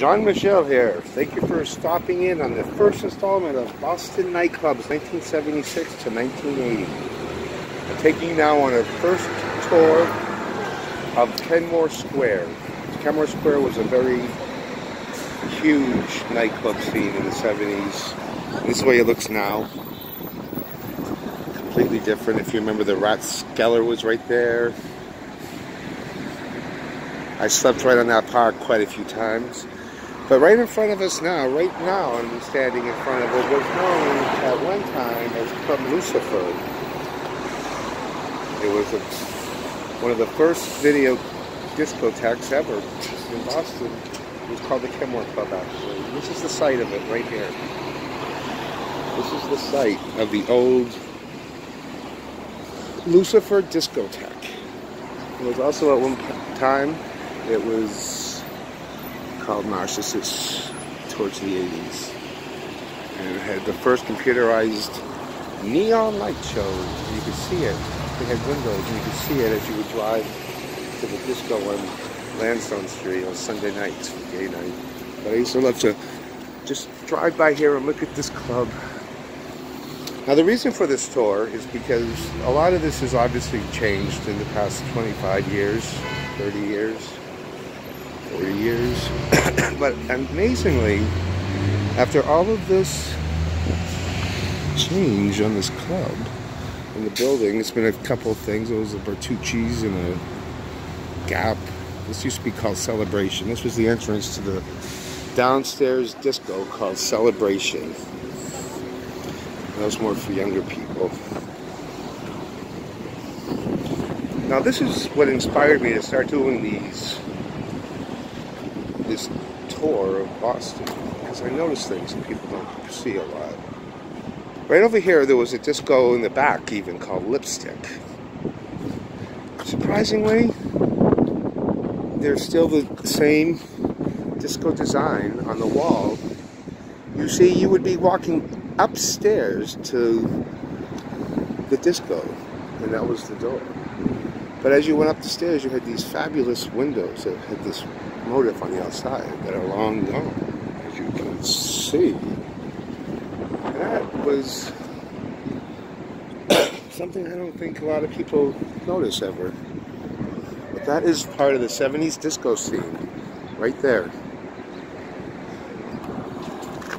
Jean-Michel here. Thank you for stopping in on the first installment of Boston Nightclubs 1976 to 1980. I'm taking you now on a first tour of Kenmore Square. Kenmore Square was a very huge nightclub scene in the 70s. This is the way it looks now. Completely different. If you remember, the Rathskeller was right there. I slept right on that park quite a few times. But right in front of us now, right now, I'm standing in front of what was known at one time as Club Lucifer. It was one of the first video discotheques ever in Boston. It was called the Kenmore Club, actually. This is the site of it right here. This is the site of the old Lucifer discotheque. It was also at one time, it was called Narcissus towards the 80s. And it had the first computerized neon light show. And you could see it. They had windows and you could see it as you would drive to the disco on Lansdowne Street on Sunday nights for gay night. But I used to love to just drive by here and look at this club. Now the reason for this tour is because a lot of this has obviously changed in the past 25 years, 30 years. 40 years. But amazingly, after all of this change on this club, in the building, it's been a couple of things. There was a Bertucci's and a Gap. This used to be called Celebration. This was the entrance to the downstairs disco called Celebration. That was more for younger people. Now this is what inspired me to start doing this tour of Boston, because I noticed things that people don't see a lot. Right over here there was a disco in the back even called Lipstick. Surprisingly, there's still the same disco design on the wall. You see, you would be walking upstairs to the disco, and that was the door. But as you went up the stairs, you had these fabulous windows that had this motif on the outside that are long gone, as you can see. And that was something I don't think a lot of people notice ever. But that is part of the 70s disco scene, right there.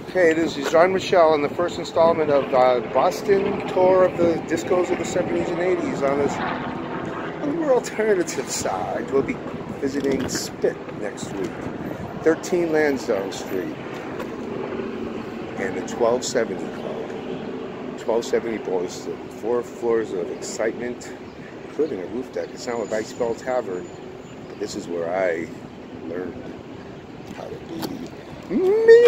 Okay, this is Jean-Michel in the first installment of Boston tour of the discos of the 70s and 80s on this more alternative side. We'll be visiting Spit next week, 13 Lansdowne Street, and the 1270 Club. 1270 boasts 4 floors of excitement, including a roof deck. It's now a Baseball Tavern, but this is where I learned how to be me.